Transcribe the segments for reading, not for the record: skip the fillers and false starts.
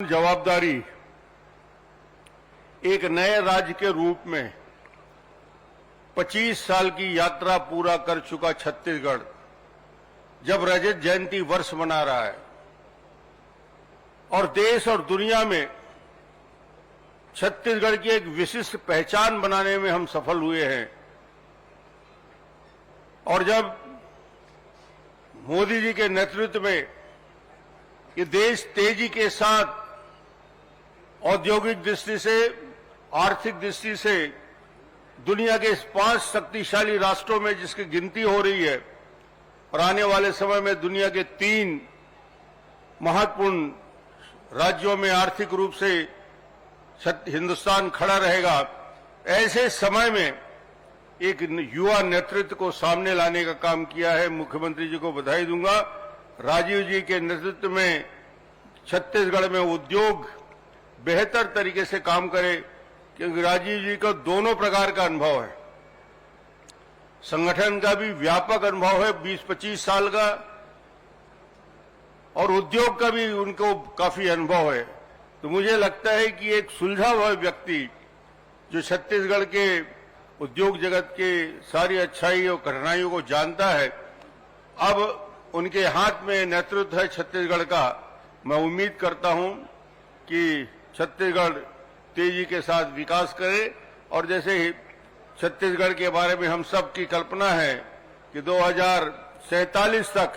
जवाबदारी एक नए राज्य के रूप में 25 साल की यात्रा पूरा कर चुका छत्तीसगढ़ जब रजत जयंती वर्ष मना रहा है और देश और दुनिया में छत्तीसगढ़ की एक विशिष्ट पहचान बनाने में हम सफल हुए हैं। और जब मोदी जी के नेतृत्व में ये देश तेजी के साथ औद्योगिक दृष्टि से, आर्थिक दृष्टि से दुनिया के इस 5 शक्तिशाली राष्ट्रों में जिसकी गिनती हो रही है और आने वाले समय में दुनिया के 3 महत्वपूर्ण राज्यों में आर्थिक रूप से हिंदुस्तान खड़ा रहेगा, ऐसे समय में एक युवा नेतृत्व को सामने लाने का काम किया है। मुख्यमंत्री जी को बधाई दूंगा। राजीव जी के नेतृत्व में छत्तीसगढ़ में उद्योग बेहतर तरीके से काम करे, क्योंकि राजीव जी को दोनों प्रकार का अनुभव है। संगठन का भी व्यापक अनुभव है 20-25 साल का, और उद्योग का भी उनको काफी अनुभव है। तो मुझे लगता है कि एक सुलझा हुआ व्यक्ति जो छत्तीसगढ़ के उद्योग जगत के सारी अच्छाई और कठिनाइयों को जानता है, अब उनके हाथ में नेतृत्व है छत्तीसगढ़ का। मैं उम्मीद करता हूं कि छत्तीसगढ़ तेजी के साथ विकास करे, और जैसे ही छत्तीसगढ़ के बारे में हम सब की कल्पना है कि 2047 तक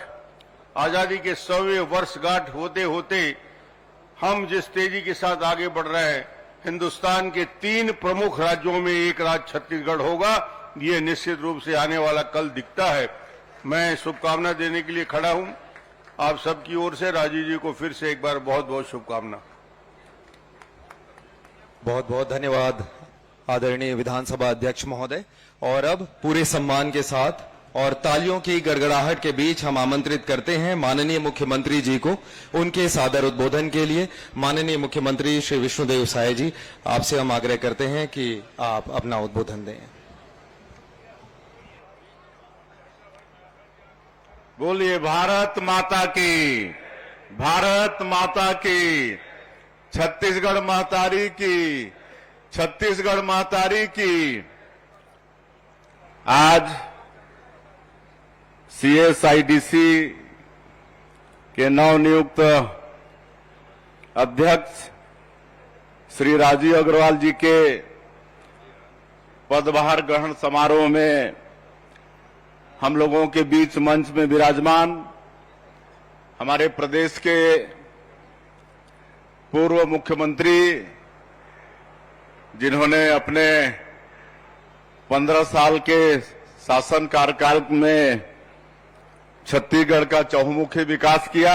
आजादी के 100वें वर्षगांठ होते होते हम जिस तेजी के साथ आगे बढ़ रहे हैं, हिंदुस्तान के 3 प्रमुख राज्यों में एक राज्य छत्तीसगढ़ होगा। ये निश्चित रूप से आने वाला कल दिखता है। मैं शुभकामना देने के लिए खड़ा हूं आप सबकी ओर से। राजीव जी को फिर से एक बार बहुत बहुत शुभकामना। बहुत बहुत धन्यवाद आदरणीय विधानसभा अध्यक्ष महोदय। और अब पूरे सम्मान के साथ और तालियों की गड़गड़ाहट के बीच हम आमंत्रित करते हैं माननीय मुख्यमंत्री जी को उनके सादर उद्बोधन के लिए। माननीय मुख्यमंत्री श्री विष्णुदेव साय जी, आपसे हम आग्रह करते हैं कि आप अपना उद्बोधन दें। बोलिए भारत माता की, भारत माता की, छत्तीसगढ़ महतारी की, छत्तीसगढ़ महतारी की। आज सीएसआईडीसी के नवनियुक्त अध्यक्ष श्री राजीव अग्रवाल जी के पदभार ग्रहण समारोह में हम लोगों के बीच मंच में विराजमान हमारे प्रदेश के पूर्व मुख्यमंत्री, जिन्होंने अपने 15 साल के शासन कार्यकाल में छत्तीसगढ़ का चहुमुखी विकास किया,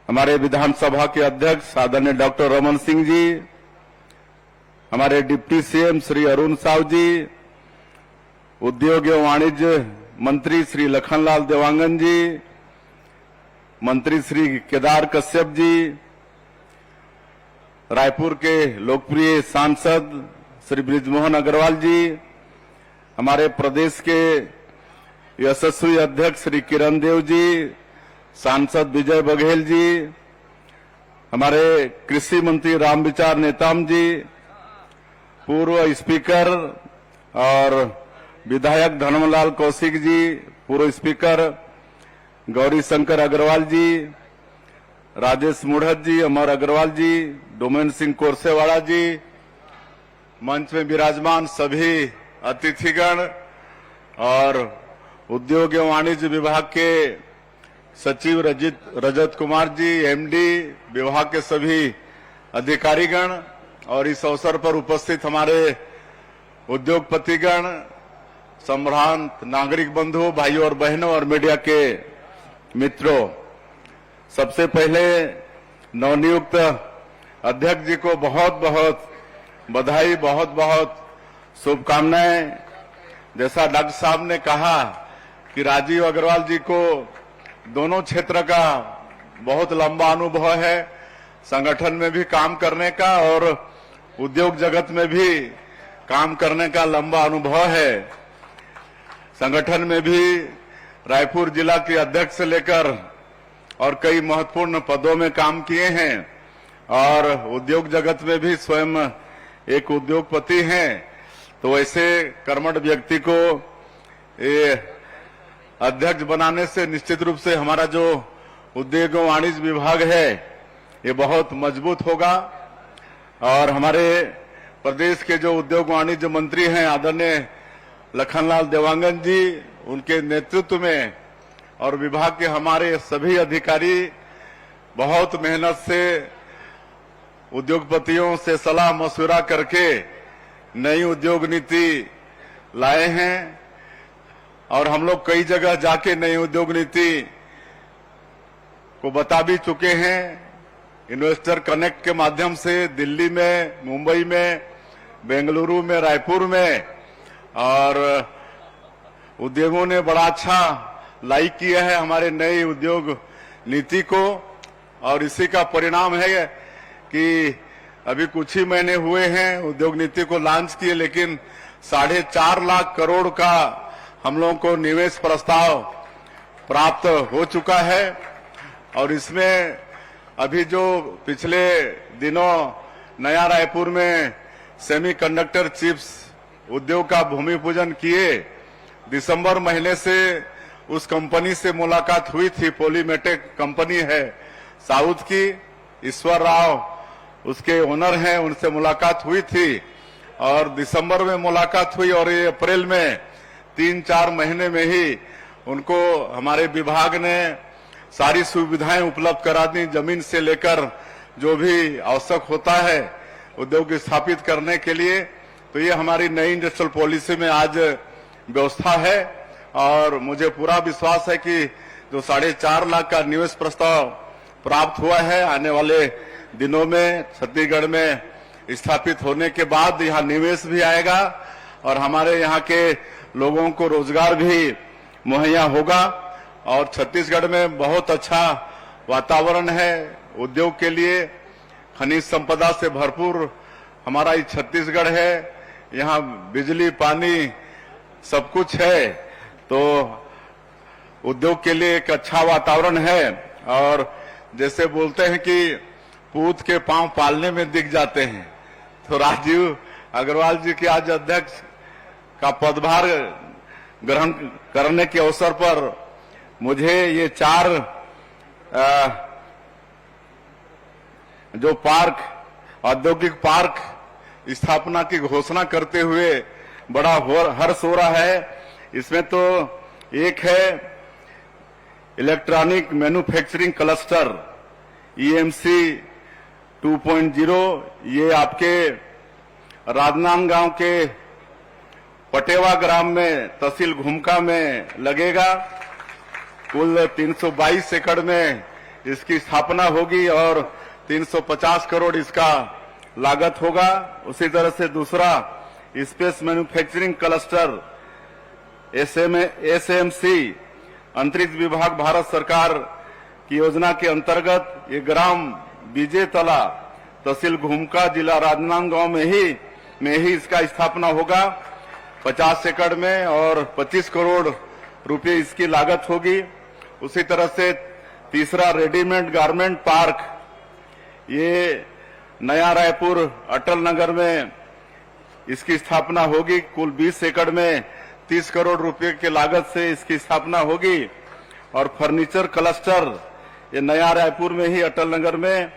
हमारे विधानसभा के अध्यक्ष आदरणीय डॉक्टर रमन सिंह जी, हमारे डिप्टी सीएम श्री अरुण साव जी, उद्योग एवं वाणिज्य मंत्री श्री लखनलाल देवांगन जी, मंत्री श्री केदार कश्यप जी, रायपुर के लोकप्रिय सांसद श्री बृजमोहन अग्रवाल जी, हमारे प्रदेश के यशस्वी अध्यक्ष श्री किरण देव जी, सांसद विजय बघेल जी, हमारे कृषि मंत्री रामविचार नेताम जी, पूर्व स्पीकर और विधायक धर्मलाल कौशिक जी, पूर्व स्पीकर गौरी शंकर अग्रवाल जी, राजेश मुढ़त जी, अमर अग्रवाल जी, डोमेन सिंह कोरसेवाड़ा जी, मंच में विराजमान सभी अतिथिगण और उद्योग एवं वाणिज्य विभाग के सचिव रजत कुमार जी, एमडी, विभाग के सभी अधिकारीगण और इस अवसर पर उपस्थित हमारे उद्योगपतिगण, संभ्रांत नागरिक बंधुओं, भाइयों और बहनों और मीडिया के मित्रों, सबसे पहले नवनियुक्त अध्यक्ष जी को बहुत बहुत बधाई, बहुत बहुत शुभकामनाएं। जैसा डॉक्टर साहब ने कहा कि राजीव अग्रवाल जी को दोनों क्षेत्र का बहुत लंबा अनुभव है, संगठन में भी काम करने का और उद्योग जगत में भी काम करने का लंबा अनुभव है। संगठन में भी रायपुर जिला के अध्यक्ष से लेकर और कई महत्वपूर्ण पदों में काम किए हैं और उद्योग जगत में भी स्वयं एक उद्योगपति हैं। तो ऐसे कर्मठ व्यक्ति को ये अध्यक्ष बनाने से निश्चित रूप से हमारा जो उद्योग एवं वाणिज्य विभाग है ये बहुत मजबूत होगा। और हमारे प्रदेश के जो उद्योग वाणिज्य मंत्री हैं आदरणीय लखनलाल देवांगन जी, उनके नेतृत्व में और विभाग के हमारे सभी अधिकारी बहुत मेहनत से उद्योगपतियों से सलाह मशविरा करके नई उद्योग नीति लाए हैं। और हम लोग कई जगह जाके नई उद्योग नीति को बता भी चुके हैं। इन्वेस्टर कनेक्ट के माध्यम से दिल्ली में, मुंबई में, बेंगलुरु में, रायपुर में, और उद्योगों ने बड़ा अच्छा लाइक किया है हमारे नई उद्योग नीति को। और इसी का परिणाम है कि अभी कुछ ही महीने हुए हैं उद्योग नीति को लॉन्च किए, लेकिन 4.5 लाख करोड़ का हम लोगों को निवेश प्रस्ताव प्राप्त हो चुका है। और इसमें अभी जो पिछले दिनों नया रायपुर में सेमीकंडक्टर चिप्स उद्योग का भूमि पूजन किए, दिसंबर महीने से उस कंपनी से मुलाकात हुई थी। पॉलीमेटेक कंपनी है साउथ की, ईश्वर राव उसके ओनर हैं, उनसे मुलाकात हुई थी और दिसंबर में मुलाकात हुई और ये अप्रैल में 3-4 महीने में ही उनको हमारे विभाग ने सारी सुविधाएं उपलब्ध करा दी। जमीन से लेकर जो भी आवश्यक होता है उद्योग स्थापित करने के लिए, तो ये हमारी नई इंडस्ट्रियल पॉलिसी में आज व्यवस्था है। और मुझे पूरा विश्वास है कि जो 4.5 लाख का निवेश प्रस्ताव प्राप्त हुआ है, आने वाले दिनों में छत्तीसगढ़ में स्थापित होने के बाद यहाँ निवेश भी आएगा और हमारे यहाँ के लोगों को रोजगार भी मुहैया होगा। और छत्तीसगढ़ में बहुत अच्छा वातावरण है उद्योग के लिए, खनिज संपदा से भरपूर हमारा ये छत्तीसगढ़ है। यहाँ बिजली, पानी सब कुछ है, तो उद्योग के लिए एक अच्छा वातावरण है। और जैसे बोलते हैं कि पूत के पांव पालने में दिख जाते हैं, तो राजीव अग्रवाल जी के आज अध्यक्ष का पदभार ग्रहण करने के अवसर पर मुझे ये 4 जो पार्क, औद्योगिक पार्क स्थापना की घोषणा करते हुए बड़ा हर्ष हो रहा है। इसमें तो एक है इलेक्ट्रॉनिक मैन्युफैक्चरिंग क्लस्टर EMC 2.0, ये आपके राजनांदगांव के पटेवा ग्राम में तहसील घुमका में लगेगा। कुल 322 एकड़ में इसकी स्थापना होगी और 350 करोड़ इसका लागत होगा। उसी तरह से दूसरा स्पेस मैन्युफैक्चरिंग क्लस्टर SMC अंतरिक्ष विभाग भारत सरकार की योजना के अंतर्गत ये ग्राम बीजेतला तहसील घुमका जिला राजनांदगांव में ही इसका स्थापना होगा 50 एकड़ में और 25 करोड़ रुपए इसकी लागत होगी। उसी तरह से तीसरा रेडीमेड गारमेंट पार्क, ये नया रायपुर अटल नगर में इसकी स्थापना होगी। कुल 20 एकड़ में 30 करोड़ रुपए के लागत से इसकी स्थापना होगी। और फर्नीचर क्लस्टर ये नया रायपुर में ही अटल नगर में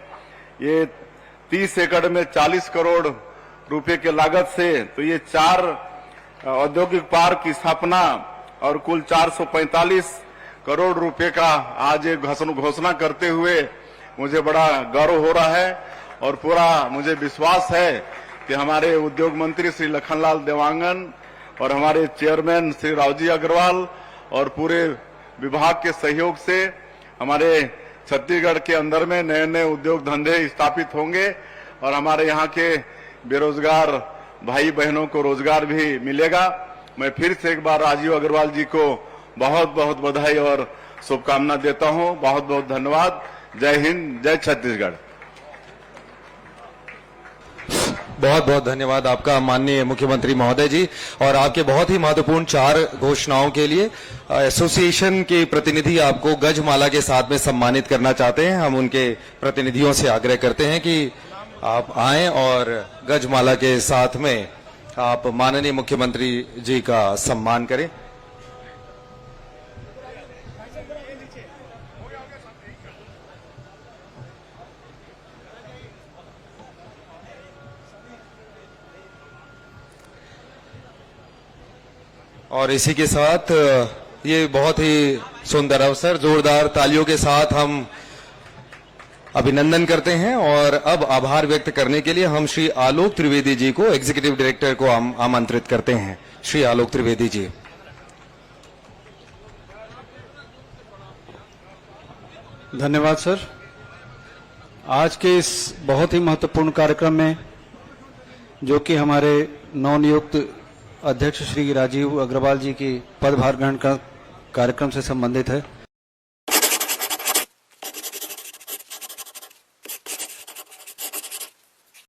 ये 30 एकड़ में 40 करोड़ रुपए के लागत से, तो ये 4 औद्योगिक पार्क की स्थापना और कुल 445 करोड़ रुपए का आज एक घोषणा करते हुए मुझे बड़ा गर्व हो रहा है। और पूरा मुझे विश्वास है कि हमारे उद्योग मंत्री श्री लखनलाल देवांगन और हमारे चेयरमैन श्री रावजी अग्रवाल और पूरे विभाग के सहयोग से हमारे छत्तीसगढ़ के अंदर में नए नए उद्योग धंधे स्थापित होंगे और हमारे यहाँ के बेरोजगार भाई बहनों को रोजगार भी मिलेगा। मैं फिर से एक बार राजीव अग्रवाल जी को बहुत बहुत बधाई और शुभकामना देता हूँ। बहुत बहुत धन्यवाद। जय हिंद, जय छत्तीसगढ़। बहुत बहुत धन्यवाद आपका माननीय मुख्यमंत्री महोदय जी। और आपके बहुत ही महत्वपूर्ण 4 घोषणाओं के लिए एसोसिएशन के प्रतिनिधि आपको गजमाला के साथ में सम्मानित करना चाहते हैं। हम उनके प्रतिनिधियों से आग्रह करते हैं कि आप आएं और गजमाला के साथ में आप माननीय मुख्यमंत्री जी का सम्मान करें। और इसी के साथ ये बहुत ही सुंदर अवसर, जोरदार तालियों के साथ हम अभिनंदन करते हैं। और अब आभार व्यक्त करने के लिए हम श्री आलोक त्रिवेदी जी को, एग्जीक्यूटिव डायरेक्टर को आमंत्रित करते हैं। श्री आलोक त्रिवेदी जी। धन्यवाद सर। आज के इस बहुत ही महत्वपूर्ण कार्यक्रम में, जो कि हमारे नवनियुक्त अध्यक्ष श्री राजीव अग्रवाल जी की पदभार ग्रहण कार्यक्रम से संबंधित है,